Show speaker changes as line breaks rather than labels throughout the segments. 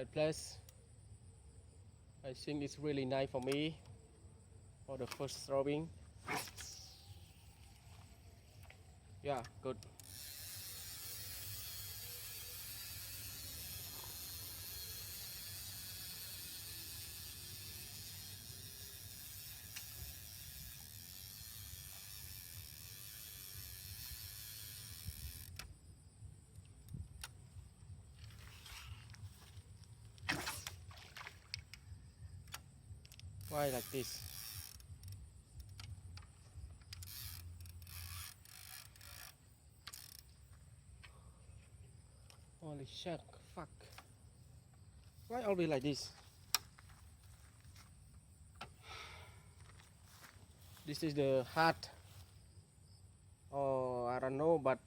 that place. I think it's really nice for me for the first throwing. Yeah, good. Why like this? Holy shit, fuck. Why always like this? This is the hard, or I don't know, but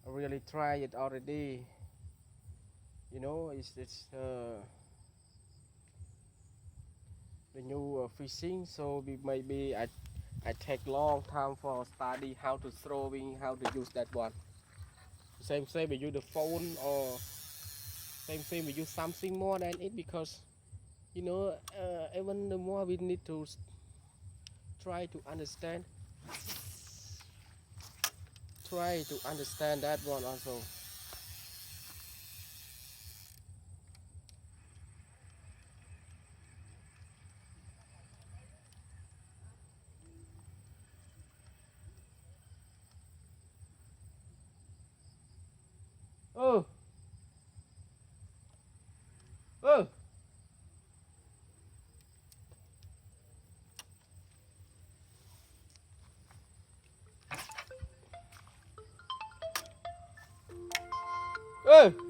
I really try it already. You know, it's the new fishing, so maybe I take long time for study how to throwing, how to use that one. Same we use the phone, or same we use something more than it, because you know, even the more we need to try to understand that one also. Oh, oh. Ê